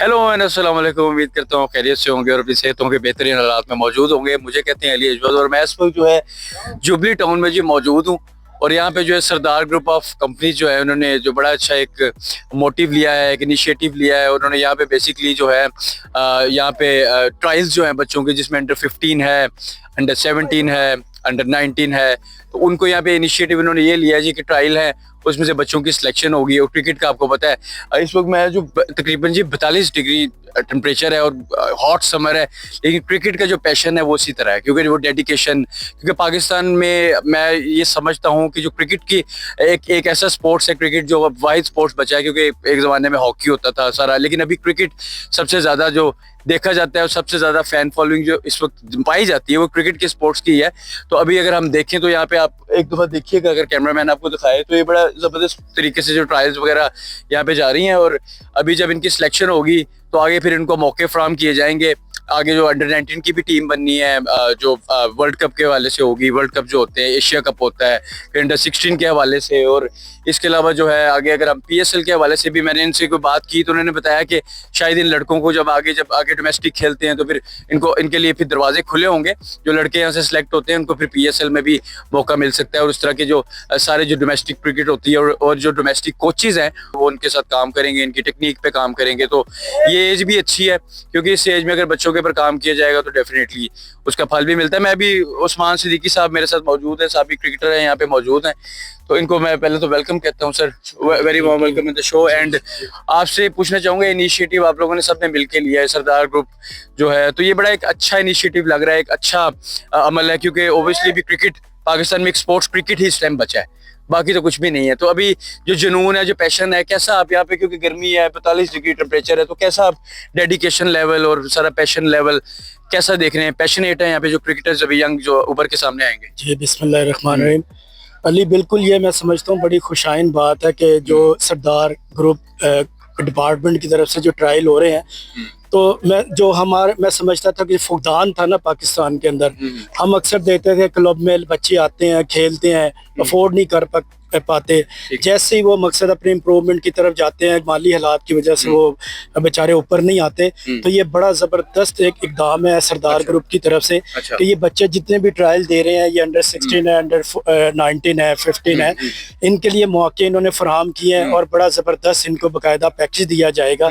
Hello and अस्सलाम वालेकुम। उम्मीद करता हूँ खैरियत से होंगे और अपनी सेहतों के बेहतरीन हालात में मौजूद होंगे। मुझे कहते हैं अली अजवद और मैं इस वक्त जो है जुबली टाउन में जी मौजूद हूँ। और यहाँ पे जो है सरदार ग्रुप ऑफ कंपनीज जो है उन्होंने जो बड़ा अच्छा एक मोटिव लिया है, एक इनिशिएटिव लिया है। उन्होंने यहाँ पे बेसिकली जो है यहाँ पे ट्रायल्स जो हैं बच्चों के, जिसमें अंडर 15 है, अंडर 17 है, अंडर 19 है। तो उनको यहाँ पे इनिशिएटिव इन्होंने ये लिया है जी कि ट्रायल है, उसमें से बच्चों की सिलेक्शन होगी। और क्रिकेट का आपको पता है इस वक्त मैं जो तकरीबन जी 42 डिग्री टेम्परेचर है और हॉट समर है, लेकिन क्रिकेट का जो पैशन है वो इसी तरह है, क्योंकि वो डेडिकेशन, क्योंकि पाकिस्तान में मैं ये समझता हूँ कि जो क्रिकेट की एक ऐसा स्पोर्ट्स है, क्रिकेट जो अब वाइड स्पोर्ट्स बचा है, क्योंकि एक ज़माने में हॉकी होता था सारा, लेकिन अभी क्रिकेट सबसे ज़्यादा जो देखा जाता है और सबसे ज़्यादा फैन फॉलोइंग जो इस वक्त पाई जाती है वो क्रिकेट के स्पोर्ट्स की है। तो अभी अगर हम देखें तो यहाँ पे आप एक दफ़ा देखिएगा, अगर कैमरामैन आपको दिखाए, तो ये बड़ा ज़बरदस्त तरीके से जो ट्रायल्स वगैरह यहाँ पे जा रही हैं। और अभी जब इनकी सिलेक्शन होगी तो आगे फिर इनको मौके फराहम किए जाएंगे। आगे जो अंडर 19 की भी टीम बननी है, जो वर्ल्ड कप के हवाले से होगी, वर्ल्ड कप जो होते हैं, एशिया कप होता है, फिर अंडर 16 के हवाले से। और इसके अलावा जो है आगे अगर हम PSL के हवाले से भी मैंने इनसे कोई बात की तो उन्होंने बताया कि शायद इन लड़कों को जब आगे डोमेस्टिक खेलते हैं तो फिर इनके लिए फिर दरवाजे खुले होंगे। जो लड़के यहाँ से सिलेक्ट होते हैं उनको फिर PSL में भी मौका मिल सकता है। और उस तरह के जो सारे जो डोमेस्टिक क्रिकेट होती है और जो डोमेस्टिक कोचेज हैं वो उनके साथ काम करेंगे, इनकी टेक्निक पे काम करेंगे। तो ये एज भी अच्छी है, क्योंकि इस एज में अगर बच्चों के ऊपर काम किया जाएगा तो डेफिनेटली उसका फल भी मिलता है। मैं अभी उस्मान सिद्दीकी साहब मेरे साथ मौजूद है, साबिक क्रिकेटर हैं, यहाँ पे मौजूद हैं। तो इनको मैं पहले तो वेलकम कहता हूँ sir, very warm welcome in the show. And आपसे पूछना चाहूँगा, इनिशिएटिव आप लोगों ने सबने मिलके लिया है, सरदार ग्रुप जो है, तो ये बड़ा एक अच्छा इनिशिएटिव लग रहा है, एक अच्छा अमल है, क्योंकि ओबियसली भी क्रिकेट पाकिस्तान में एक स्पोर्ट्स क्रिकेट ही इस टाइम बचा है, बाकी तो कुछ भी नहीं है। तो अभी जो जुनून है, जो पैशन है, कैसा आप यहाँ पे, क्योंकि गर्मी है, 45 डिग्री टेम्परेचर है, तो कैसा आप डेडिकेशन लेवल और सारा पैशन लेवल कैसा देख रहे हैं? पैशनेट है यहाँ पे जो क्रिकेटर्स अभी यंग जो उभर के सामने आएंगे? जी बिस्मिल्लाहिर्रहमानिर्रहीम। अली, बिल्कुल ये मैं समझता हूँ बड़ी खुशाइन बात है कि जो सरदार ग्रुप डिपार्टमेंट की तरफ से जो ट्रायल हो रहे हैं, तो मैं समझता था कि फुकदान था ना पाकिस्तान के अंदर। हम अक्सर देखते थे क्लब में बच्चे आते हैं, खेलते हैं, अफोर्ड नहीं कर पाते। जैसे ही वो मकसद अपने इम्प्रूवमेंट की तरफ जाते हैं, माली हालात की वजह से वो बेचारे ऊपर नहीं आते। तो ये बड़ा ज़बरदस्त एक इकदाम है सरदार ग्रुप की तरफ से कि ये बच्चे जितने भी ट्रायल दे रहे हैं, ये अंडर 16 है, अंडर 19 है, 15 है, इनके लिए मौके इन्होंने फराहम किए हैं और बड़ा ज़बरदस्त इनको बाकायदा पैकेज दिया जाएगा।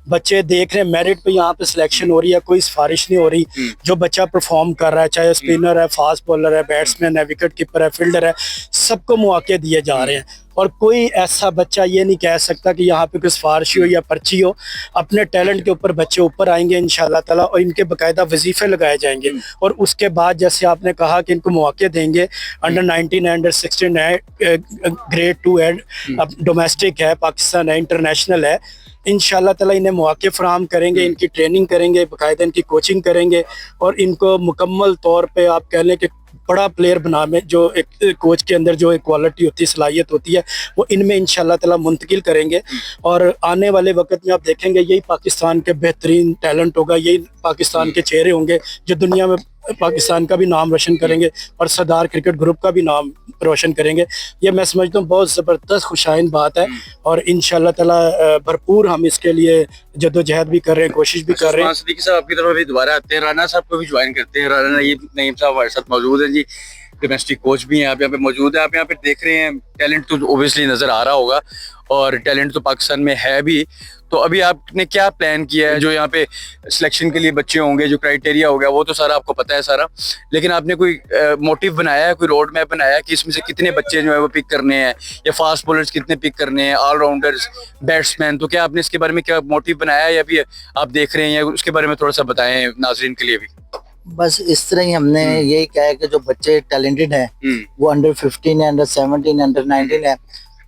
बच्चे देख रहे हैं मेरिट पे यहाँ पे सिलेक्शन हो रही है, कोई सिफारिश नहीं हो रही। जो बच्चा परफॉर्म कर रहा है, चाहे स्पिनर है, फास्ट बॉलर है, बैट्समैन है, विकेट कीपर है, फील्डर है, सबको मौके दिए जा रहे हैं। और कोई ऐसा बच्चा ये नहीं कह सकता कि यहाँ पे कोई सिफारिशी हो या पर्ची हो। अपने टैलेंट के ऊपर बच्चे ऊपर आएंगे इंशाल्लाह ताला, और इनके बाकायदा वजीफे लगाए जाएंगे। और उसके बाद जैसे आपने कहा कि इनको मौके देंगे, अंडर 19 है, अंडर 16 है, ग्रेड 2 है, डोमेस्टिक है, पाकिस्तान है, इंटरनेशनल है, इंशाल्लाह ताला इन्हें मौके फराहम करेंगे, इनकी ट्रेनिंग करेंगे, बाकायदा इनकी कोचिंग करेंगे और इनको मुकम्मल तौर पे आप कह लें कि बड़ा प्लेयर बना में जो एक कोच के अंदर जो एक क्वालिटी होती है, सलाहियत होती है, वो इनमें इंशाल्लाह ताला मुंतकिल करेंगे। और आने वाले वक्त में आप देखेंगे यही पाकिस्तान के बेहतरीन टैलेंट होगा, यही पाकिस्तान के चेहरे होंगे जो दुनिया में पाकिस्तान का भी नाम रोशन करेंगे और सरदार क्रिकेट ग्रुप का भी नाम रोशन करेंगे। ये मैं समझता हूँ बहुत ज़बरदस्त खुशाइन बात है और इंशाल्लाह ताला भरपूर हम इसके लिए जद्दोजहद भी कर रहे हैं, कोशिश भी कर रहे हैं। सिद्दीकी साहब आपकी तरफ अभी दोबारा आते हैं, राना साहब को भी ज्वाइन करते हैं। राना नईम साहब हमारे साथ मौजूद हैं जी, डोमेस्टिक कोच भी हैं, आप यहाँ पे मौजूद है। आप यहाँ पे देख रहे हैं, टैलेंट तो ओबियसली नजर आ रहा होगा और टैलेंट तो पाकिस्तान में है भी। तो अभी आपने क्या प्लान किया है? जो यहाँ पे सिलेक्शन के लिए बच्चे होंगे, जो क्राइटेरिया हो गया वो तो सारा आपको पता है सारा, लेकिन आपने कोई मोटिव बनाया है, कोई रोड मैप बनाया है कि इसमें से कितने बच्चे जो है वो पिक करने हैं, या फास्ट बॉलर्स कितने पिक करने हैं, ऑलराउंडर्स, बैट्समैन? तो क्या आपने इसके बारे में क्या मोटिव बनाया है या फिर आप देख रहे हैं, या उसके बारे में थोड़ा सा बताएं नाजरीन के लिए भी। बस इस तरह ही हमने यही कहा है कि जो बच्चे टैलेंटेड हैं वो अंडर 15 है, अंडर 17, अंडर 19 है,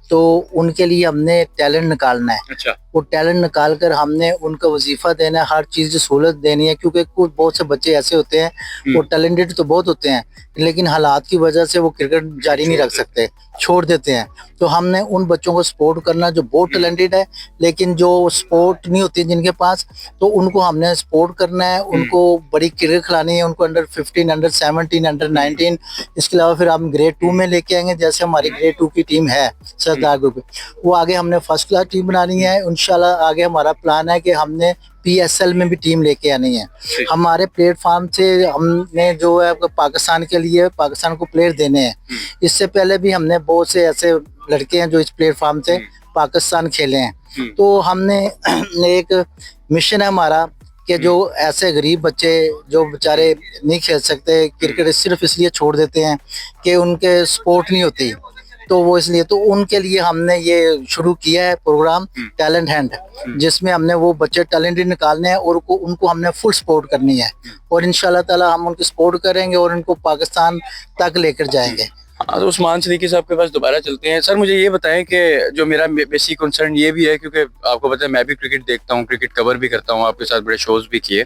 तो उनके लिए हमने टैलेंट निकालना है। अच्छा। वो टैलेंट निकाल कर हमने उनका वजीफा देना है, हर चीज सहूलत देनी है, क्योंकि कुछ बहुत से बच्चे ऐसे होते हैं वो टैलेंटेड तो बहुत होते हैं लेकिन हालात की वजह से वो क्रिकेट जारी नहीं रख सकते, छोड़ देते हैं। तो हमने उन बच्चों को सपोर्ट करना जो बहुत टैलेंटेड है लेकिन जो सपोर्ट नहीं होती जिनके पास, तो उनको हमने सपोर्ट करना है, उनको बड़ी क्रिकेट खिलानी है, उनको अंडर 15, अंडर 17, अंडर 19। इसके अलावा फिर हम ग्रेड 2 में लेके आएंगे, जैसे हमारी ग्रेड 2 की टीम है सरदार ग्रुप, वो आगे हमने फर्स्ट क्लास टीम बनानी है इंशाल्लाह। आगे हमारा प्लान है कि हमने PSL में भी टीम लेके आनी है। हमारे प्लेटफॉर्म से हमने जो है पाकिस्तान के लिए पाकिस्तान को प्लेयर देने हैं। इससे पहले भी हमने बहुत से ऐसे लड़के हैं जो इस प्लेटफॉर्म से पाकिस्तान खेले हैं। तो हमने एक मिशन है हमारा कि जो ऐसे गरीब बच्चे जो बेचारे नहीं खेल सकते क्रिकेट, सिर्फ इसलिए छोड़ देते हैं कि उनके सपोर्ट नहीं होती, तो वो इसलिए तो उनके लिए हमने ये शुरू किया है प्रोग्राम टैलेंट हैंड, जिसमें हमने वो बच्चे टैलेंटेड निकालने हैं और उनको हमने फुल सपोर्ट करनी है। और इंशाल्लाह ताला हम उनकी सपोर्ट करेंगे और उनको पाकिस्तान तक लेकर जाएंगे। हाँ, तो उस्मान सिद्दीकी साहब के पास दोबारा चलते हैं। सर मुझे ये बताएं कि जो मेरा बेसिक कंसर्न ये भी है, क्योंकि आपको पता है मैं भी क्रिकेट देखता हूँ, क्रिकेट कवर भी करता हूँ, आपके साथ बड़े शोज भी किए।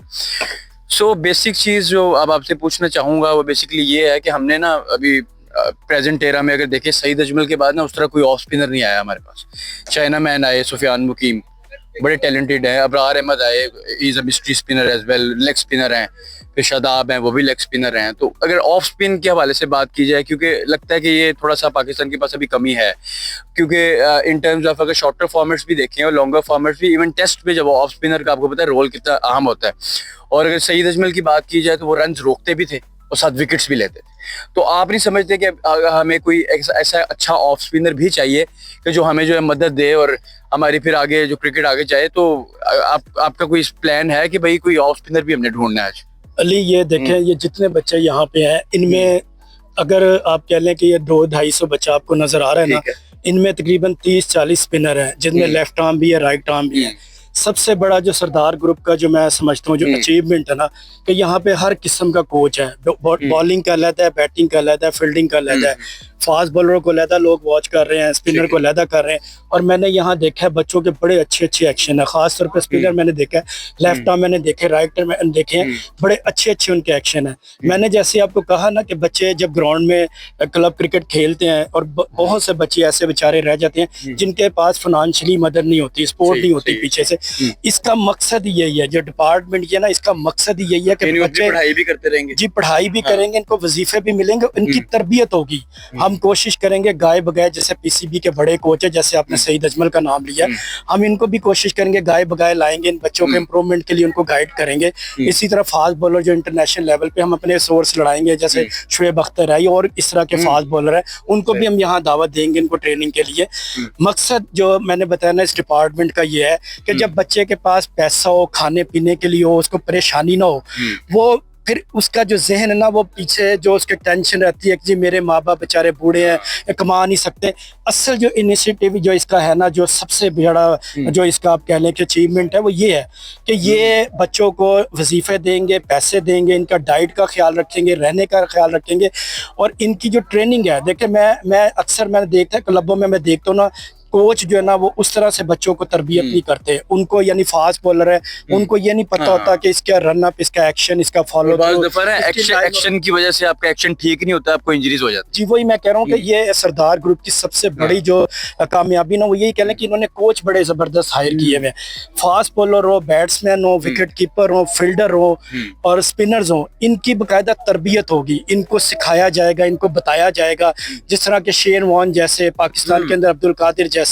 सो बेसिक चीज़ जो अब आपसे पूछना चाहूँगा वो बेसिकली ये है कि हमने ना अभी प्रेजेंट एरा में अगर देखें, सईद अजमल के बाद ना उस तरह कोई ऑफ स्पिनर नहीं आया हमारे पास। चाइना मैन आए, सुफियान मुकीम बड़े टैलेंटेड हैं, अबरार अहमद आए, is a mystery spinner as well, leg spinner हैं, फिर शादाब हैं वो भी लेग स्पिनर हैं। तो अगर ऑफ स्पिन के हवाले से बात की जाए, क्योंकि लगता है कि ये थोड़ा सा पाकिस्तान के पास अभी कमी है, क्योंकि इन टर्म्स ऑफ अगर शॉर्टर फॉर्मेट्स भी देखें और लॉन्गर फॉर्मेट्स भी, इवन टेस्ट में जब ऑफ स्पिनर का आपको पता है रोल कितना अहम होता है। और अगर सईद अजमल की बात की जाए तो वो रन रोकते भी थे और 7 विकेट्स भी लेते थे। तो आप नहीं समझते कि हमें कोई ऐसा अच्छा ऑफ स्पिनर भी चाहिए कि जो हमें जो है मदद दे और हमारी फिर आगे जो क्रिकेट आगे जाए? तो आपका कोई प्लान है कि भाई कोई ऑफ स्पिनर भी हमने ढूंढना है आज? अली ये देखें, ये जितने बच्चे यहाँ पे हैं इनमें अगर आप कह लें कि ये 200-250 बच्चा आपको नजर आ रहा है ना, इनमें तकरीबन 30-40 स्पिनर हैं, जिनमें लेफ्ट आर्म भी है, राइट आर्म भी है। सबसे बड़ा जो सरदार ग्रुप का जो मैं समझता हूँ जो अचीवमेंट है ना, कि यहाँ पे हर किस्म का कोच है। बॉलिंग का अलग है, बैटिंग का अलग है, फील्डिंग का अलग है, फास्ट बॉलर को अलग लोग वॉच कर रहे हैं, स्पिनर को अलग कर रहे हैं। और मैंने यहाँ देखा है बच्चों के बड़े अच्छे अच्छे एक्शन है, खास तौर पर स्पिनर मैंने देखा है, लेफ्ट आर्म मैंने देखे, राइट आर्म मैंने देखे हैं, बड़े अच्छे अच्छे उनके एक्शन है। मैंने जैसे आपको कहा ना कि बच्चे जब ग्राउंड में क्लब क्रिकेट खेलते हैं और बहुत से बच्चे ऐसे बेचारे रह जाते हैं जिनके पास फाइनेंशियली मदद नहीं होती, सपोर्ट नहीं होती पीछे से। इसका मकसद यही है, जो डिपार्टमेंट है ना, इसका मकसद यही है कि बच्चे पढ़ाई भी करते रहेंगे, जी पढ़ाई भी करेंगे, इनको वजीफे भी मिलेंगे, इनकी तरबियत होगी। हम कोशिश करेंगे गाय बगाए, जैसे PCB के बड़े कोच है, जैसे आपने सईद अजमल का नाम लिया, हम इनको भी कोशिश करेंगे गाय बगाए लाएंगे, इन बच्चों के इम्प्रूवमेंट के लिए उनको गाइड करेंगे। इसी तरह फास्ट बॉलर जो इंटरनेशनल लेवल पे हम अपने सोर्स लड़ाएंगे, जैसे शुएब अख्तर है और इस तरह के फास्ट बॉलर है, उनको भी हम यहाँ दावत देंगे इनको ट्रेनिंग के लिए। मकसद जो मैंने बताया ना इस डिपार्टमेंट का ये है कि जब बच्चे के पास पैसा हो, खाने पीने के लिए हो, उसको परेशानी ना हो, वो फिर उसका जो जहन है ना वो पीछे जो उसके टेंशन रहती है कि जी मेरे माँ बाप बेचारे बूढ़े हैं, कमा नहीं सकते। असल जो इनिशिएटिव जो इसका है ना, जो सबसे बड़ा जो इसका आप कह लें कि अचीवमेंट है वो ये है कि ये बच्चों को वजीफे देंगे, पैसे देंगे, इनका डाइट का ख्याल रखेंगे, रहने का ख्याल रखेंगे और इनकी जो ट्रेनिंग है। देखिए मैं अक्सर मैंने देखता है क्लबों में, मैं देखता हूँ ना कोच जो है ना वो उस तरह से बच्चों को तरबियत नहीं करते। उनको यानी फास्ट बॉलर है, उनको ये नहीं पता होता कि इसका रन अप, इसका एक्शन, इसका फॉलो एक्शन की वजह से आपका एक्शन ठीक नहीं होता, आपको इंजरीज हो जाती है। जी वही मैं कह रहा हूँ कि ये सरदार ग्रुप की सबसे बड़ी जो कामयाबी ना वो यही कह लें कि इन्होंने कोच बड़े जबरदस्त हायर किए हुए, फास्ट बॉलर हो, बैट्समैन हो, विकेट कीपर हो, फील्डर हो और स्पिनर्स हो, इनकी बाकायदा तरबियत होगी, इनको सिखाया जाएगा, इनको बताया जाएगा। जिस तरह के शेन वॉन जैसे पाकिस्तान के अंदर अब्दुल कादिर जैसे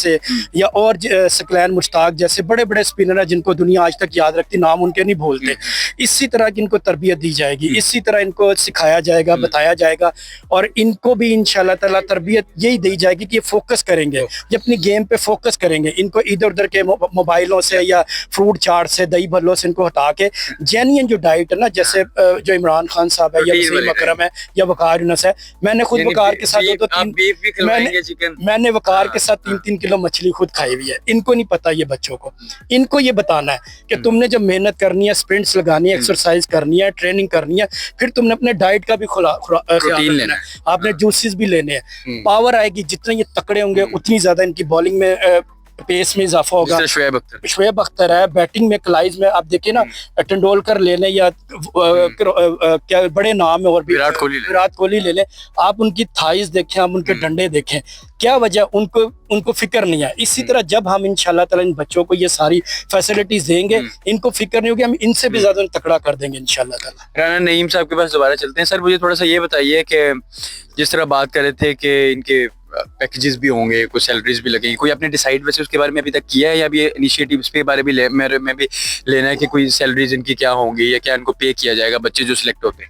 या और सकलैन मुश्ताक जैसे बड़े बड़े स्पिनर हैं जिनको दुनिया आज तक याद रखती, नाम उनके नहीं भूलते। इसी तरह की इनको तरबियत दी जाएगी, इसी तरह इनको सिखाया जाएगा, बताया जाएगा और इनको भी इंशाल्लाह ताला तरबियत यही दी जाएगी कि ये फोकस करेंगे, ये अपनी गेम पे फोकस करेंगे। इनको इधर उधर के मोबाइलों से या फ्रूट चाट से, दही भल्लों से इनको हटा के जेन्युइन जो डाइट है ना, जैसे जो इमरान खान साहब है या वसीम अकरम है या वकार यूनुस है, मैंने खुद वकार के साथ मैंने वकार के साथ 3-3 किलो मछली खुद खाई हुई है। इनको नहीं पता ये बच्चों को, इनको ये बताना है कि तुमने जब मेहनत करनी है, स्प्रिंट्स लगानी है, एक्सरसाइज करनी है, ट्रेनिंग करनी है, फिर तुमने अपने डाइट का भी ख्याल रखना है, आपने जूसेस भी लेने हैं। पावर आएगी, जितने ये तकड़े होंगे उतनी ज्यादा इनकी बॉलिंग में पेस में इजाफा होगा। शुएब अख्तर है, बैटिंग में क्लाइज में आप देखिए ना, तेंदुलकर ले लें या क्या बड़े नाम है और भी विराट कोहली ले लें, आप उनकी थाइज देखें, आप उनके डंडे देखें, क्या वजह, उनको फिक्र नहीं है। इसी तरह जब हम इंशाल्लाह ताला इन बच्चों को ये सारी फैसिलिटीज देंगे, इनको फिक्र नहीं होगी, हम इनसे भी ज्यादा तकड़ा कर देंगे इंशाल्लाह ताला। राना नईम साहब के पास दोबारा चलते हैं। सर मुझे थोड़ा सा ये बताइए कि जिस तरह बात कर रहे थे कि इनके पैकेजेस भी होंगे, कुछ सैलरीज भी लगेंगी, कोई आपने डिसाइड वैसे उसके बारे में अभी तक किया है, या अभी इनिशिएटिव्स के बारे में भी लेना है कि कोई सैलरीज इनकी क्या होंगी, या क्या इनको पे किया जाएगा बच्चे जो सिलेक्ट होते हैं?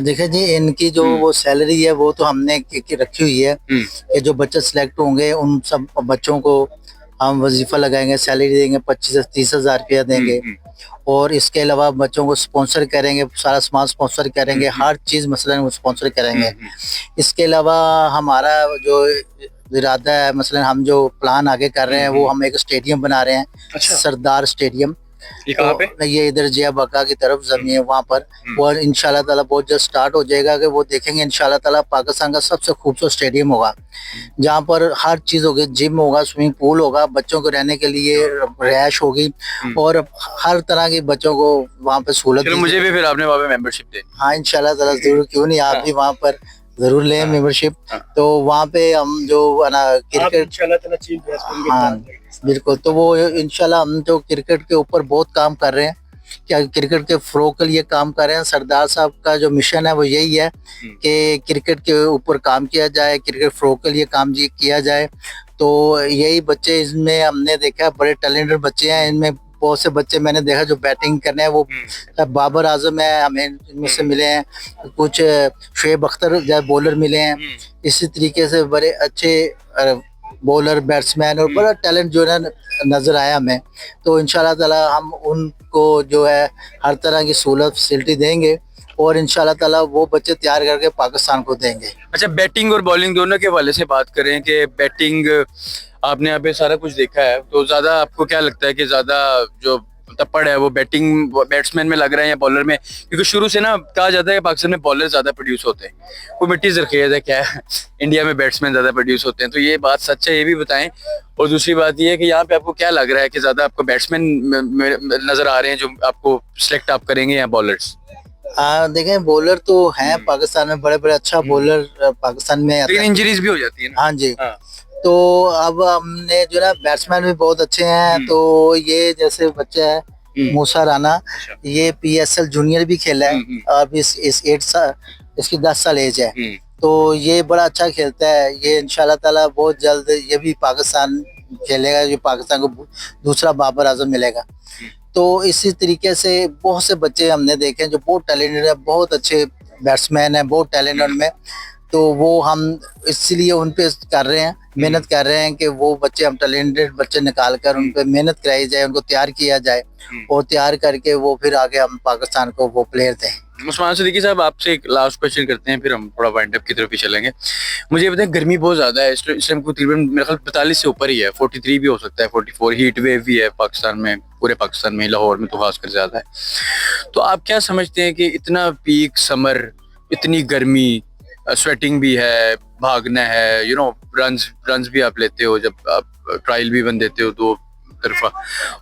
देखिए जी, इनकी जो वो सैलरी है वो तो हमने रखी हुई है कि जो बच्चे सिलेक्ट होंगे उन सब बच्चों को हम वजीफा लगाएंगे, सैलरी देंगे, 25 से 30 हजार रुपया देंगे। और इसके अलावा बच्चों को स्पॉन्सर करेंगे, सारा सामान स्पॉन्सर करेंगे, हर चीज मसलन वो स्पॉन्सर करेंगे। इसके अलावा हमारा जो इरादा है, मसलन हम जो प्लान आगे कर रहे हैं वो हम एक स्टेडियम बना रहे हैं। अच्छा। सरदार स्टेडियम। ये कहाँ पे? तो ये इधर जिया बका की तरफ जमीन है, वहाँ पर वो इंशाल्लाह ताला बहुत जल्द स्टार्ट हो जाएगा कि वो देखेंगे इंशाल्लाह ताला पाकिस्तान का सबसे खूबसूरत स्टेडियम होगा, जहाँ पर हर चीज होगी, जिम होगा, स्विमिंग पूल होगा, बच्चों को रहने के लिए रैश होगी और हर तरह के बच्चों को वहाँ पे सहूलत। चलो मुझे भी फिर आपने वहाँ पे मेंबरशिप देनी। हाँ इंशाल्लाह ताला जरूर, क्यों नहीं, आप भी वहाँ पर जरूर लें मेंबरशिप। तो वहाँ पे हम जो है ना क्रिकेट, हाँ बिल्कुल, तो वो इंशाल्लाह हम जो क्रिकेट के ऊपर बहुत काम कर रहे हैं, क्या क्रिकेट के फ्रो के लिए काम कर रहे हैं। सरदार साहब का जो मिशन है वो यही है कि क्रिकेट के ऊपर काम किया जाए, क्रिकेट फ्रो के लिए काम किया जाए। तो यही बच्चे इसमें हमने देखा बड़े टैलेंटेड बच्चे हैं, इनमें बहुत से बच्चे मैंने देखा जो बैटिंग करने हैं, वो बाबर आजम है, हमें इनमें से मिले हैं, कुछ शुएब अख्तर जो बॉलर मिले हैं, इसी तरीके से बड़े अच्छे बॉलर, बैट्समैन और बड़ा टैलेंट जो है नजर आया हमें। तो इंशाल्लाह ताला हम उनको जो है हर तरह की सहूलत फैसिलिटी देंगे और इंशाल्लाह ताला वो बच्चे तैयार करके पाकिस्तान को देंगे। अच्छा, बैटिंग और बॉलिंग दोनों के हवाले से बात करें कि बैटिंग आपने यहाँ पे सारा कुछ देखा है, तो ज्यादा आपको क्या लगता है कि ज्यादा जो तपड़ है वो बैटिंग बैट्समैन में लग रहा है या बॉलर में? क्योंकि शुरू से ना कहा जाता है कि पाकिस्तान में बॉलर ज्यादा प्रोड्यूस होते हैं, कोई मिट्टी जरखेज है क्या है, इंडिया में बैट्समैन ज्यादा प्रोड्यूस होते हैं, तो ये बात सच है, ये भी बताएं। और दूसरी बात ये है कि यहाँ पे आपको क्या लग रहा है कि ज्यादा आपको बैट्समैन नजर आ रहे हैं जो आपको सिलेक्ट आप करेंगे या बॉलर्स? देखें बॉलर तो हैं पाकिस्तान में, बड़े बड़े अच्छा बॉलर पाकिस्तान में, लेकिन इंजरीज भी हो जाती है ना। हाँ जी। तो अब हमने जो ना बैट्समैन भी बहुत अच्छे हैं, तो ये जैसे बच्चा है मूसा राना, ये PSL जूनियर भी खेला है, अब इस 8 साल, इसकी 10 साल एज है, तो ये बड़ा अच्छा खेलता है। ये इंशाल्लाह ताला बहुत जल्द ये भी पाकिस्तान खेलेगा, ये पाकिस्तान को दूसरा बाबर आजम मिलेगा। तो इसी तरीके से बहुत से बच्चे हमने देखे हैं जो बहुत टैलेंटेड है, बहुत अच्छे बैट्समैन है, बहुत टैलेंट उनमें। तो वो हम इसलिए उन पे कर रहे हैं, मेहनत कर रहे हैं कि वो बच्चे, हम टैलेंटेड बच्चे निकाल कर उन पे मेहनत कराई जाए, उनको तैयार किया जाए और तैयार करके वो फिर आगे हम पाकिस्तान को वो प्लेयर दें। उस्मान सिद्दीकी साहब, आपसे एक लास्ट क्वेश्चन करते हैं, फिर हम थोड़ा वाइंड अप की तरफ ही चलेंगे। मुझे ये बताएं, गर्मी बहुत ज्यादा है इस टाइम को, तकरीबन मेरे ख्याल 45 से ऊपर ही है, 43 भी हो सकता है, 44। हीट वेव भी है पाकिस्तान में, पूरे पाकिस्तान में, लाहौर में तो खासकर ज्यादा है। तो आप क्या समझते हैं कि इतना पीक समर, इतनी गर्मी, स्वेटिंग भी है, भागना है, रन्स भी आप लेते हो, जब आप ट्रायल भी बन देते हो 2 तरफा,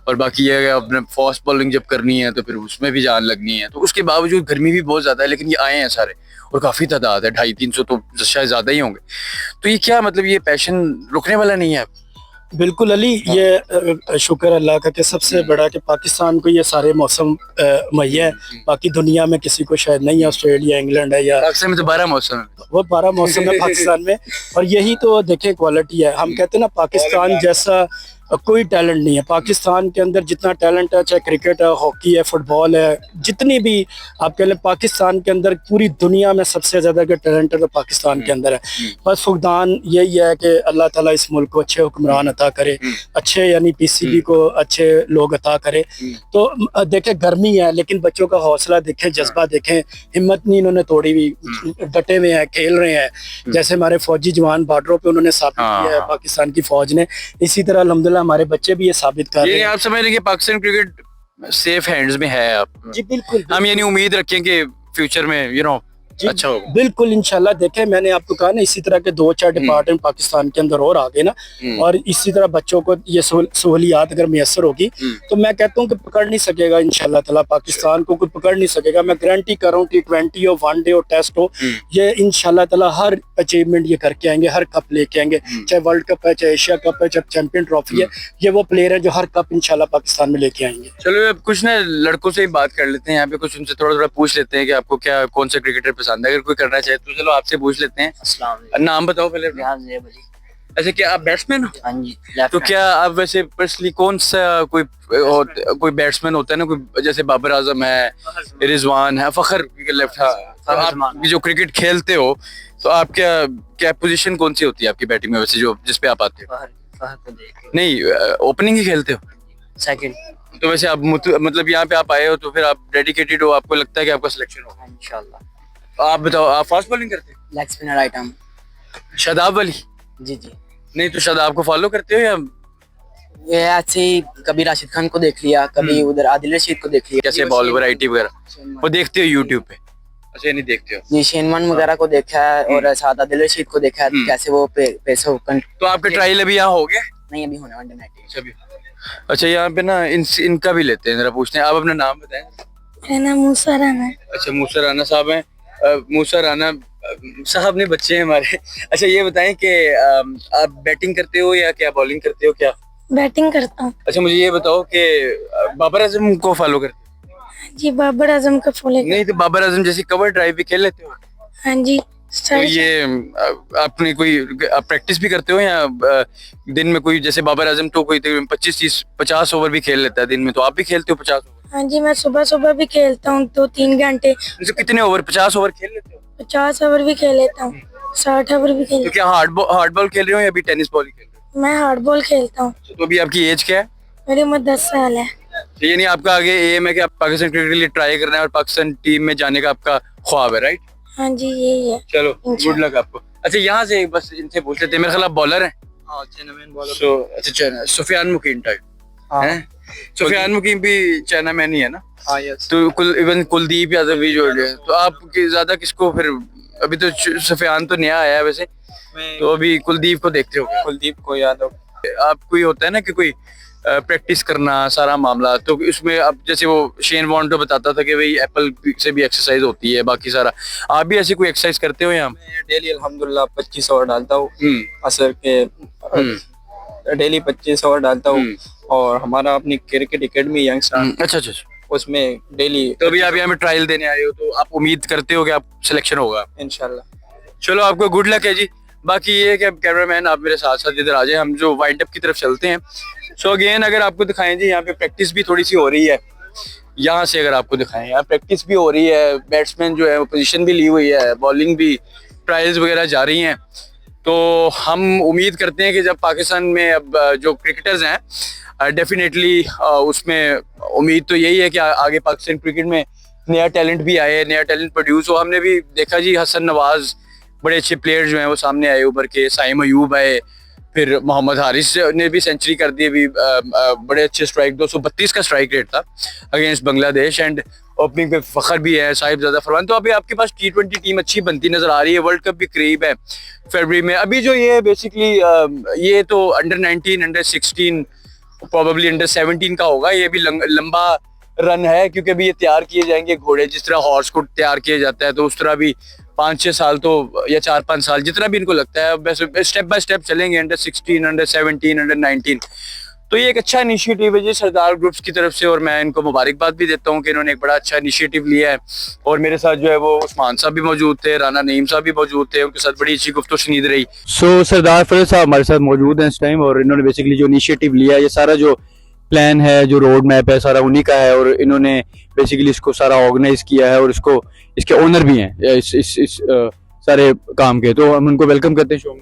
और बाकी ये है अपने फास्ट बॉलिंग जब करनी है तो फिर उसमें भी जान लगनी है, तो उसके बावजूद गर्मी भी बहुत ज्यादा है, लेकिन ये आए हैं सारे और काफी तादाद है, 250-300 तो शायद ज्यादा ही होंगे। तो ये क्या मतलब, ये पैशन रुकने वाला नहीं है? बिल्कुल अली, ये शुक्र अल्लाह का कि सबसे बड़ा कि पाकिस्तान को ये सारे मौसम मुहैया है, बाकी दुनिया में किसी को शायद नहीं है। ऑस्ट्रेलिया, इंग्लैंड है, या पाकिस्तान में तो 12 मौसम है, वो 12 मौसम है पाकिस्तान में। और यही तो देखें क्वालिटी है, हम कहते हैं ना पाकिस्तान जैसा कोई टैलेंट नहीं है। पाकिस्तान के अंदर जितना टैलेंट है, चाहे क्रिकेट है, हॉकी है, फुटबॉल है, जितनी भी आप कह लें, पाकिस्तान के अंदर पूरी दुनिया में सबसे ज्यादा का टैलेंट है तो पाकिस्तान के अंदर है। बस फुकदान यही है कि अल्लाह ताला इस मुल्क को अच्छे हुक्मरान अता करे, अच्छे यानी PCB को अच्छे लोग अता करे। तो देखें गर्मी है, लेकिन बच्चों का हौसला देखें, जज्बा देखें, हिम्मत नहीं इन्होंने तोड़ी हुई, डटे हुए हैं, खेल रहे हैं। जैसे हमारे फौजी जवान बॉर्डरों पे उन्होंने साबित किया है पाकिस्तान की फौज ने, इसी तरह अल्हम्दुलिल्लाह हमारे बच्चे भी ये साबित कर रहे हैं। आप समझ रहे हैं कि पाकिस्तान क्रिकेट सेफ हैंड्स में है? आप जी बिल्कुल, हम यानी उम्मीद रखें कि फ्यूचर में अच्छा होगा। बिल्कुल इंशाल्लाह। देखें मैंने आपको कहा ना, इसी तरह के 2-4 डिपार्टमेंट पाकिस्तान के अंदर और आ गए ना, और इसी तरह बच्चों को ये सहूलियात अगर मैसर होगी तो मैं कहता हूँ कि पकड़ नहीं सकेगा इंशाल्लाह ताला, पाकिस्तान को कोई पकड़ नहीं सकेगा। मैं गारंटी कर रहा हूँ, T20 हो, वनडे हो, टेस्ट हो, ये इंशाल्लाह ताला हर अचीवमेंट ये करके आएंगे, हर कप लेके आएंगे, चाहे वर्ल्ड कप है, चाहे एशिया कप है, चाहे चैंपियन ट्रॉफी है, ये वो प्लेयर है जो हर कप इंशाल्लाह पाकिस्तान में लेके आएंगे। चलो अब कुछ ना लड़कों से ही बात कर लेते हैं, यहाँ पे कुछ उनसे थोड़ा पूछ लेते हैं कि आपको क्या, कौन सा क्रिकेटर पसंद है, अगर कोई करना चाहे तो चलो आपसे पूछ लेते हैं। नाम बताओ पहले। अच्छा, क्या आप बैट्समैन हो? हाँ जी, लेफ्ट तो क्या आप वैसे पर्सनली कौन सा कोई बैट्समैन होता है ना, कोई जैसे बाबर आजम है, रिजवान है, फखर लेफ्ट, हाँ, तो आप जो क्रिकेट खेलते हो तो आप क्या क्या पोजीशन कौन सी होती है आपकी बैटिंग में वैसे, जो जिस पे आप आते हो? फहर को देख के नहीं, ओपनिंग ही खेलते हो? सेकंड तो वैसे आप मतलब यहाँ पे आप आए हो तो फिर आप डेडिकेटेड हो, आपको लगता है कि आपका सिलेक्शन होगा? इंशाल्लाह। तो आप बताओ, आप फास्ट बॉलिंग करते हो? Leg spinner right arm. Shadab Ali? जी जी, नहीं, तो शादाब को फॉलो करते हो या ये ऐसे ही कभी राशिद खान को देख लिया, कभी उधर आदिल रशीद को देख लिया, कैसे बॉल वैरायटी वगैरह वो देखते हो यूट्यूब पे? अच्छा, ये नहीं देखते हो? जी शेनवन वगैरह को देखा है और साथ आदिल रशीद को देखा है कैसे वो पैसे तो आपका ट्रायल अभी यहाँ हो गया? नहीं अभी होने वाला है। अच्छा, यहाँ पे ना इनका भी लेते हैं, जरा पूछते हैं। आप अपना नाम बताएं। मेरा नाम मूसा राना है। अच्छा, मूसा राना साहब हैं। मूसा राना साहब ने बच्चे हैं हमारे। अच्छा, ये बताएं कि आप बैटिंग करते हो या क्या बॉलिंग करते हो क्या? बैटिंग करता हूँ। अच्छा, मुझे ये बताओ कि बाबर आजम को फॉलो करते हो? जी बाबर आजम का फॉलो। नहीं, तो बाबर आजम जैसी कवर ड्राइव भी खेल लेते हो? हाँ जी। तो ये आपने कोई प्रैक्टिस भी करते हो या दिन में कोई, जैसे बाबर आजम तो कोई 25-30-50 ओवर भी खेल लेता है दिन में, तो आप भी खेलते हो 50 ओवर? हाँ जी, मैं सुबह सुबह भी खेलता हूँ 2-3 घंटे। तो कितने ओवर, 50 ओवर खेल लेते हो? 50 ओवर भी खेल लेता हूँ, 60 ओवर भी खेल तो क्या हार्ड बॉल खेल रहे हो या अभी टेनिस बॉल ही खेल रहे हो? मैं हार्ड बॉल खेलता हूँ। तो अभी आपकी एज क्या है? मेरी उम्र 10 साल है। तो ये नहीं, आपका आगे एम है कि आप पाकिस्तान क्रिकेट के लिए ट्राई करना है और पाकिस्तान टीम में जाने का आपका ख्वाब है, राइट? हाँ जी, यही है। चलो, गुड लक आपको। अच्छा, यहाँ से बस इनसे पूछ लेते हैं, मेरे ख्याल आप बॉलर हैं? अच्छा, सुफियान मुकीम टाइप हैं? सुफियान मुकीम भी चाइना मैन ही है ना? हाँ यस। तो इवन कुलदीप यादव भी जो है, तो आप ज्यादा किसको फिर, अभी तो सुफियान तो नया आया है वैसे, तो अभी कुलदीप को देखते हो? कुलदीप को यादव। आप कोई होता है ना कि कोई प्रैक्टिस करना सारा मामला, तो इसमें अब जैसे वो शेन वॉर्न तो बताता था कि भाई एप्पल से भी एक्सरसाइज होती है, बाकी सारा आप भी ऐसी कोई एक्सरसाइज करते हो? या मैं डेली अल्हम्दुलिल्लाह 25 ओवर डालता हूँ असर के, डेली 25 ओवर डालता हूँ। और हमारा अपनी क्रिकेट एकेडमी यंगस्टर, अच्छा अच्छा, उसमें डेली। तो अभी आप यहाँ पे ट्रायल देने आए हो, तो आप उम्मीद करते हो कि आप सिलेक्शन होगा? इंशाल्लाह। चलो, आपको गुड लक है जी। बाकी ये है कि कैमरामैन आप मेरे साथ साथ इधर आ जाए, हम जो वाइंड अप की तरफ चलते हैं। सो अगेन अगर आपको दिखाएं जी, यहाँ पे प्रैक्टिस भी थोड़ी सी हो रही है। यहाँ से अगर आपको दिखाएं, यहाँ प्रैक्टिस भी हो रही है, बैट्समैन जो है वो पोजीशन भी ली हुई है, बॉलिंग भी, ट्रायल्स वगैरह जारी हैं। तो हम उम्मीद करते हैं कि जब पाकिस्तान में अब जो क्रिकेटर्स हैं, डेफिनेटली उसमें उम्मीद तो यही है कि आगे पाकिस्तान क्रिकेट में नया टैलेंट भी आए, नया टैलेंट प्रोड्यूस हो। हमने भी देखा जी, हसन नवाज, बड़े अच्छे प्लेयर्स जो हैं वो सामने आए उभर के, साइम अयूब आए, फिर मोहम्मद हारिस ने भी सेंचुरी कर दी अभी, बड़े अच्छे स्ट्राइक, 232 का स्ट्राइक रेट था अगेंस्ट बांग्लादेश। एंड ओपनिंग पे फखर भी है, साहिबजादा फरमान। तो अभी आपके पास T20 टीम अच्छी बनती नजर आ रही है। वर्ल्ड कप भी करीब है फरवरी में। अभी जो ये बेसिकली ये तो अंडर-19, अंडर-16, प्रोबेबली अंडर-17 का होगा। ये भी लंबा रन है, क्योंकि अभी ये तैयार किए जाएंगे घोड़े, जिस तरह हॉर्स को तैयार किया जाता है, तो उस तरह भी 5-6 साल तो, या 4-5 साल, जितना भी इनको लगता है, वैसे स्टेप बाय स्टेप चलेंगे। अंडर-16, अंडर-17, अंडर-19। तो ये एक अच्छा इनिशिएटिव है जी सरदार ग्रुप्स की तरफ से, और मैं इनको मुबारकबाद भी देता हूँ कि इन्होंने एक बड़ा अच्छा इनिशिएटिव लिया है। और मेरे साथ जो है वो उस्मान साहब भी मौजूद थे, राना नईम साहब भी मौजूद थे, उनके साथ बड़ी अच्छी गुफ्तगू सुनीद रही। सो सरदार फरज साहब हमारे साथ मौजूद हैं इस टाइम, और इन्होंने बेसिकली जो इनिशिएटिव लिया है, ये सारा जो प्लान है, जो रोड मैप है, सारा उन्हीं का है, और इन्होंने बेसिकली इसको सारा ऑर्गेनाइज किया है, और इसको इसके ओनर भी हैं इस सारे काम के। तो हम उनको वेलकम करते हैं शो में।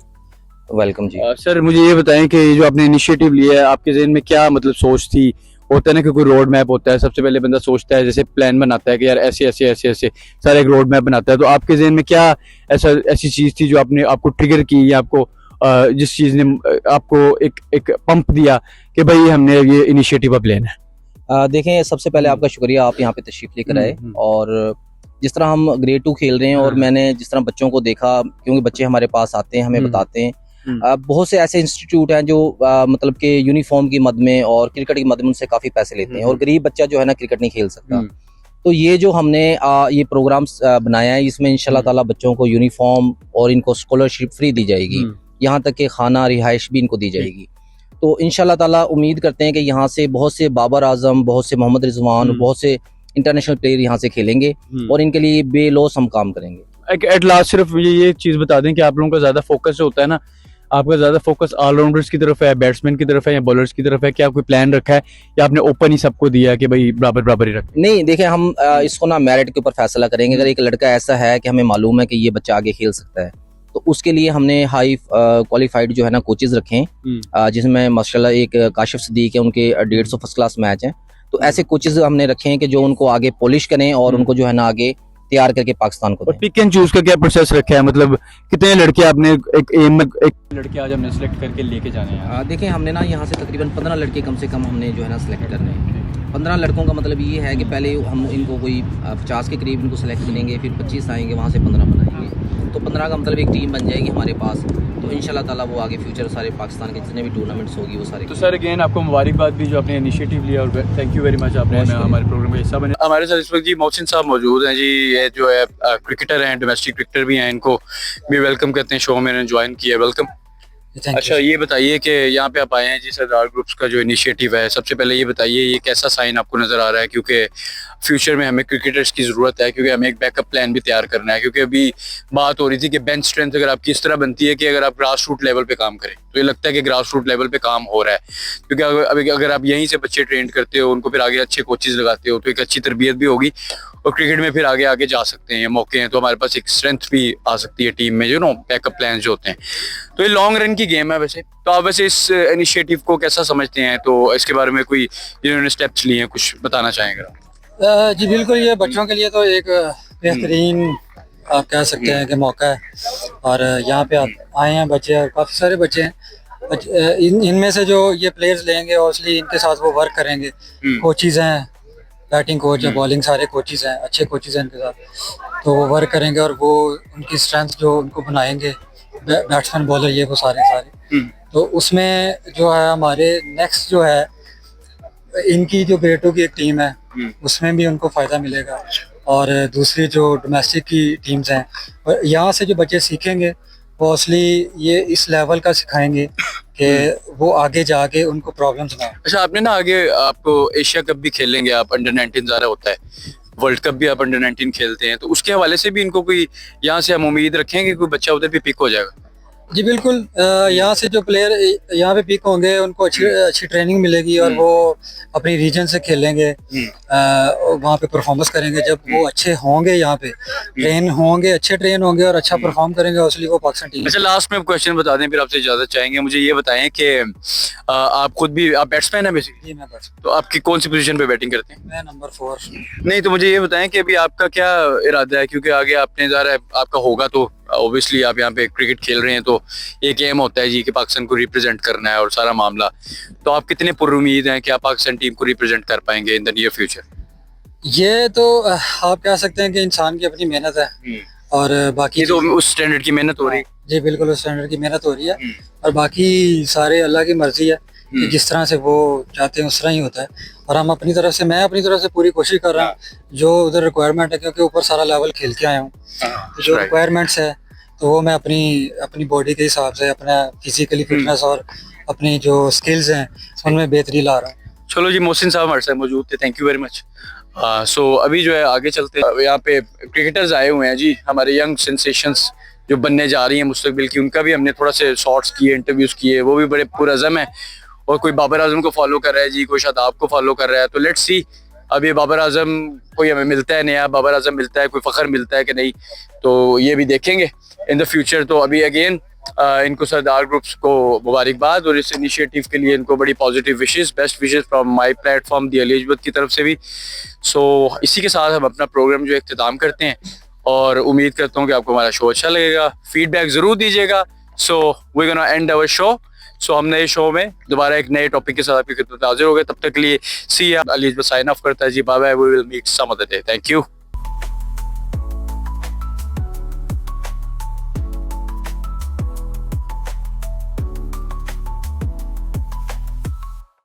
वेलकम जी। सर मुझे ये बताएं कि जो आपने इनिशिएटिव लिया है, आपके जहन में क्या मतलब सोच थी? होता है ना कि कोई रोड मैप होता है, सबसे पहले बंदा सोचता है, जैसे प्लान बनाता है कि यार ऐसे ऐसे ऐसे ऐसे सारा एक रोड मैप बनाता है। तो आपके जहन में क्या ऐसी चीज थी जो आपको ट्रिगर की, या आपको जिस चीज ने आपको एक पंप दिया कि भाई हमने ये इनिशिएटिव अब लेना है? देखें, सबसे पहले आपका शुक्रिया, आप यहाँ पे तशरीफ लेकर आए। और जिस तरह हम ग्रेड 2 खेल रहे हैं, और मैंने जिस तरह बच्चों को देखा, क्योंकि बच्चे हमारे पास आते हैं, हमें बताते हैं, बहुत से ऐसे इंस्टीट्यूट हैं जो मतलब कि यूनिफॉर्म की मद में और क्रिकेट की मद में उनसे काफी पैसे लेते हैं, और गरीब बच्चा जो है ना क्रिकेट नहीं खेल सकता। तो ये जो हमने ये प्रोग्राम बनाया है, इसमें इंशाल्लाह ताला बच्चों को यूनिफॉर्म और इनको स्कॉलरशिप फ्री दी जाएगी, यहाँ तक कि खाना रिहाइश भी इनको दी जाएगी। तो इंशाल्लाह ताला उम्मीद करते हैं कि यहाँ से बहुत से बाबर आजम, बहुत से मोहम्मद रिजवान, बहुत से इंटरनेशनल प्लेयर यहाँ से खेलेंगे, और इनके लिए बेलौस हम काम करेंगे। एट लास्ट सिर्फ ये चीज बता दें कि आप लोगों का ज्यादा फोकस जो होता है ना, आपका ज़्यादा फोकस ऑलराउंडर्स की तरफ है, बैट्समैन की तरफ है या बॉलर्स की तरफ है? क्या कोई प्लान रखा है या आपने ओपन ही सबको दिया है कि भाई बराबर बराबर ही रखें? नहीं देखिए, हम इसको ना मेरिट के ऊपर फैसला करेंगे। अगर एक लड़का ऐसा है कि हमें मालूम है कि ये बच्चा आगे खेल सकता है, तो उसके लिए हमने हाई क्वालिफाइड जो है ना कोचेज रखे हैं, जिसमें माशाल्लाह एक काशिफ सदीक है, उनके 150 फर्स्ट क्लास मैच हैं। तो ऐसे कोचेज हमने रखे हैं कि जो उनको आगे पॉलिश करें और उनको जो है ना आगे तैयार करके पाकिस्तान को और दें। पिक एंड चूज का क्या प्रोसेस रखा है? मतलब कितने लड़के आपने एक एम में एक लड़के आज हमने सेलेक्ट करके लेके जाने हैं? देखिए, हमने ना यहाँ से तकरीबन 15 लड़के कम से कम हमने जो है ना सेलेक्ट करने हैं। 15 लड़कों का मतलब ये है कि पहले हम इनको कोई 50 के करीब इनको सेलेक्ट करेंगे, फिर 25 आएंगे, वहाँ से 15 बनाएंगे, तो 15 का मतलब एक टीम बन जाएगी हमारे पास। तो इंशाल्लाह ताला वो आगे फ्यूचर सारे पाकिस्तान के जितने भी टूर्नामेंट्स होगी वो सारे। तो सर अगेन आपको मुबारकबाद भी जो आपने इनिशिएटिव लिया, और थैंक यू वेरी मच, आपने हमारे प्रोग्राम का हिस्सा बने। हमारे साथ इस वक्त जी मोहसिन साहब मौजूद हैं जी, ये जो है क्रिकेटर हैं, डोमेस्टिक क्रिकेटर भी हैं, इनको भी वेलकम करते हैं शो में, इन्होंने ज्वाइन किया, वेलकम। अच्छा ये बताइए कि यहाँ पे आप आए हैं जी, सरदार ग्रुप्स का जो इनिशिएटिव है, सबसे पहले ये बताइए ये कैसा साइन आपको नज़र आ रहा है? क्योंकि फ्यूचर में हमें क्रिकेटर्स की ज़रूरत है, क्योंकि हमें एक बैकअप प्लान भी तैयार करना है। क्योंकि अभी बात हो रही थी कि बेंच स्ट्रेंथ अगर आपकी इस तरह बनती है कि अगर आप ग्रास रूट लेवल पे काम करें, तो ये लगता है कि ग्रास रूट लेवल पे काम हो रहा है। क्योंकि अगर आप यहीं से बच्चे ट्रेन करते हो, उनको फिर आगे अच्छे कोचेज लगाते हो, तो एक अच्छी तरबियत भी होगी और क्रिकेट में फिर आगे आगे जा सकते हैं, मौके हैं, तो हमारे पास एक स्ट्रेंथ भी आ सकती है टीम में, जो नो बैकअप प्लान जो होते हैं। तो ये लॉन्ग रन की गेम है वैसे। तो आप वैसे इस इनिशिएटिव को कैसा समझते हैं? तो इसके बारे में कोई जिन्होंने स्टेप्स लिए हैं कुछ बताना चाहेंगे आप? जी बिल्कुल, ये बच्चों के लिए तो एक बेहतरीन आप कह सकते हैं कि मौका है। और यहाँ पे आप आए हैं बच्चे, और काफ़ी सारे बच्चे हैं। इनमें से जो ये प्लेयर्स लेंगे ऑब्वियसली इनके साथ वो वर्क करेंगे। कोचेज़ हैं, बैटिंग कोच है, बॉलिंग सारे कोचेज़ हैं, अच्छे कोचेज़ हैं इनके साथ, तो वो वर्क करेंगे और वो उनकी स्ट्रेंथ जो उनको बनाएंगे, बैट्समैन बॉलर ये वो सारे। तो उसमें जो है हमारे नेक्स्ट जो है इनकी जो ग्रेड 2 की एक टीम है, उसमें भी उनको फ़ायदा मिलेगा। और दूसरी जो डोमेस्टिक की टीम्स हैं, और यहाँ से जो बच्चे सीखेंगे वो असली ये इस लेवल का सिखाएंगे कि वो आगे जाके उनको प्रॉब्लम्स ना हो। अच्छा, आपने ना आगे आपको एशिया कप भी खेलेंगे आप, अंडर 19 ज़्यादा होता है, वर्ल्ड कप भी आप अंडर 19 खेलते हैं, तो उसके हवाले से भी इनको कोई यहाँ से हम उम्मीद रखेंगे कोई बच्चा उधर भी पिक हो जाएगा? जी बिल्कुल, यहाँ से जो प्लेयर यहाँ पे पिक होंगे उनको अच्छी ट्रेनिंग मिलेगी और वो अपनी रीजन से खेलेंगे, वहाँ पे परफॉर्मेंस करेंगे। जब वो अच्छे होंगे, यहाँ पे ट्रेन होंगे, अच्छे ट्रेन होंगे और अच्छा परफॉर्म करेंगे, इसलिए वो पाकिस्तान टीम। अच्छा, लास्ट में क्वेश्चन बता दें फिर आपसे इजाजत चाहेंगे। मुझे ये बताएं कि आप खुद भी आप बैट्समैन हैं बेसिकली? जी मैं बैट्समैन। तो आपकी कौन सी पोजीशन पे बैटिंग करते हैं? मैं नंबर 4। नहीं, तो मुझे ये बताएं कि अभी आपका क्या इरादा है? क्योंकि आगे आपने ज़रा आपका होगा तो ऑब्वियसली आप यहाँ पे क्रिकेट खेल रहे हैं, तो एक एम होता है जी कि पाकिस्तान को रिप्रेजेंट करना है और सारा मामला। तो आप कितने पुरुमीद हैं कि आप पाकिस्तान टीम को रिप्रेजेंट कर पाएंगे इन द नियर फ्यूचर? ये तो आप कह सकते हैं कि इंसान की अपनी मेहनत है और बाकी ये तो उस स्टैंडर्ड की मेहनत हो रही है। जी बिल्कुल, उस स्टैंडर्ड की मेहनत हो रही है और बाकी सारे अल्लाह की मर्जी है कि जिस तरह से वो चाहते हैं उस तरह ही होता है। और हम अपनी तरफ से, मैं अपनी तरफ से पूरी कोशिश कर रहा हूँ जो उधर रिक्वायरमेंट है, क्योंकि ऊपर सारा लेवल खेल के आया हूँ, जो रिक्वायरमेंट्स है तो वो मैं अपनी बॉडी के हिसाब से, अपना फिजिकली फिटनेस और अपनी जो स्किल्स हैं उनमें बेहतरी ला रहा हूँ। चलो जी, मोहसिन साहब हमारे साथ मौजूद थे, थैंक यू वेरी मच। सो अभी जो है आगे चलते हैं। यहाँ पे क्रिकेटर्स आए हुए हैं जी, हमारे यंग सेंसेशंस जो बनने जा रही हैं मुस्तकबिल की, उनका भी हमने थोड़ा से शॉर्ट्स किए, इंटरव्यूज किए, वो भी बड़े पुरअज़म है। और कोई बाबर आजम को फॉलो कर रहा है जी, कोई शादाब को फॉलो कर रहा है, तो लेट्स सी अब ये बाबर आजम कोई हमें मिलता है, नया बाबर आजम मिलता है, कोई फ़ख्र मिलता है कि नहीं, तो ये भी देखेंगे इन द फ्यूचर। तो अभी अगेन इनको सरदार ग्रुप्स को मुबारकबाद और इस इनिशिएटिव के लिए इनको बड़ी positive wishes, best wishes from my platform the Ali Azmat की तरफ से भी। सो इसी के साथ हम अपना प्रोग्राम जो इख्तिताम करते हैं और उम्मीद करता हूँ कि आपको हमारा शो अच्छा लगेगा, फीडबैक ज़रूर दीजिएगा। So we gonna end our show. सो हम नए शो में दोबारा एक नए टॉपिक के साथ आपकी खिदमत में हाजिर हो गए। तब तक के लिए सी अली अजमत साइन ऑफ करता है जी, bye bye, we will meet some other day, thank you.